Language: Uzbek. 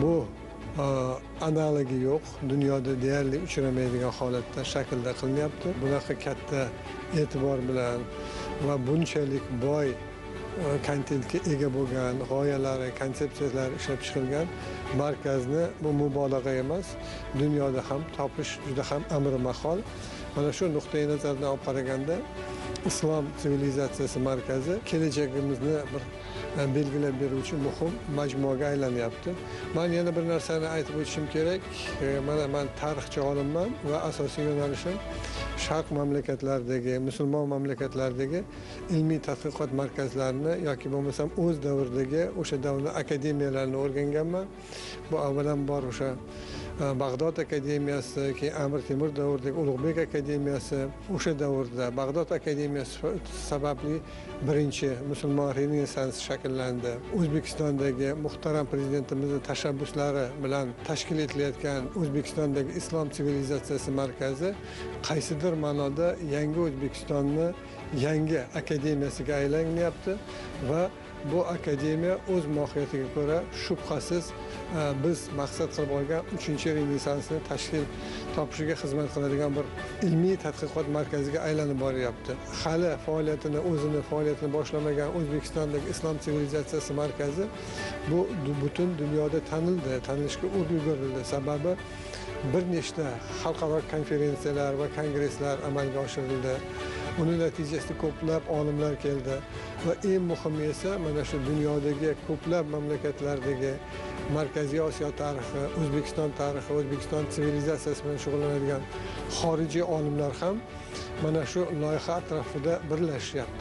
Bu analogi yo'q. Dunyoda deyarli uchramaydigan holatda, shaklda qilinyapti. Bunaqa katta e'tibor bilan va bunchalik boy kontentga ega bo'lgan g'oyalari, konsepsiyalari ishlab chiqilgan markazni bu mubolag'a emas. Dunyoda ham topish juda ham amri mahol. Mana shu nuqtai nazardan olib qaraganda islom sivilizatsiyasi markazi kelajagimizni bir belgilab beruvchi muhim majmuaga aylanyapti. Men yana bir narsani aytib o'tishim kerak. Men tarixchi olimman va asosiy yo'nalishim Sharq mamlakatlaridagi, musulmon mamlakatlaridagi ilmiy tadqiqot markazlarini yoki bo'lmasam o'z davridagi o'sha davr akademiyalarini o'rganganman. Bu avvalambor o'sha Bag'dod akademiyasi, keyin Amir Temur davridagi Ulug'bek akademiyasi, o'sha davrda Bag'dod akademiyasi sababli birinchi musulmon renessansi shakllandi. O'zbekistondagi muhtaram prezidentimizning tashabbuslari bilan tashkil etilayotgan O'zbekistondagi islom sivilizatsiyasi markazi qaysidir ma'noda yangi O'zbekistonni yangi akademiyasiga aylanyapti va bu akademiya o'z mohiyatiga ko'ra shubhasiz biz maqsad qilib olgan 3-renesansni tashkil topishiga xizmat qiladigan bir ilmiy tadqiqot markaziga aylanib boryapti. Hali faoliyatini boshlamagan O'zbekistondagi islom sivilizatsiyasi markazi bu butun dunyoda tanilishga ulgurildi. Sababi bir nechta xalqaro konferensiyalar va kongresslar amalga oshirildi. Uning natijasida ko'plab olimlar keldi va eng muhimi esa mana shu dunyodagi ko'plab mamlakatlardagi Markaziy Osiyo tarixi, O'zbekiston tarixi, O'zbekiston sivilizatsiyasi bilan shug'ullanadigan xorijiy olimlar ham mana shu loyiha atrofida birlashyapti.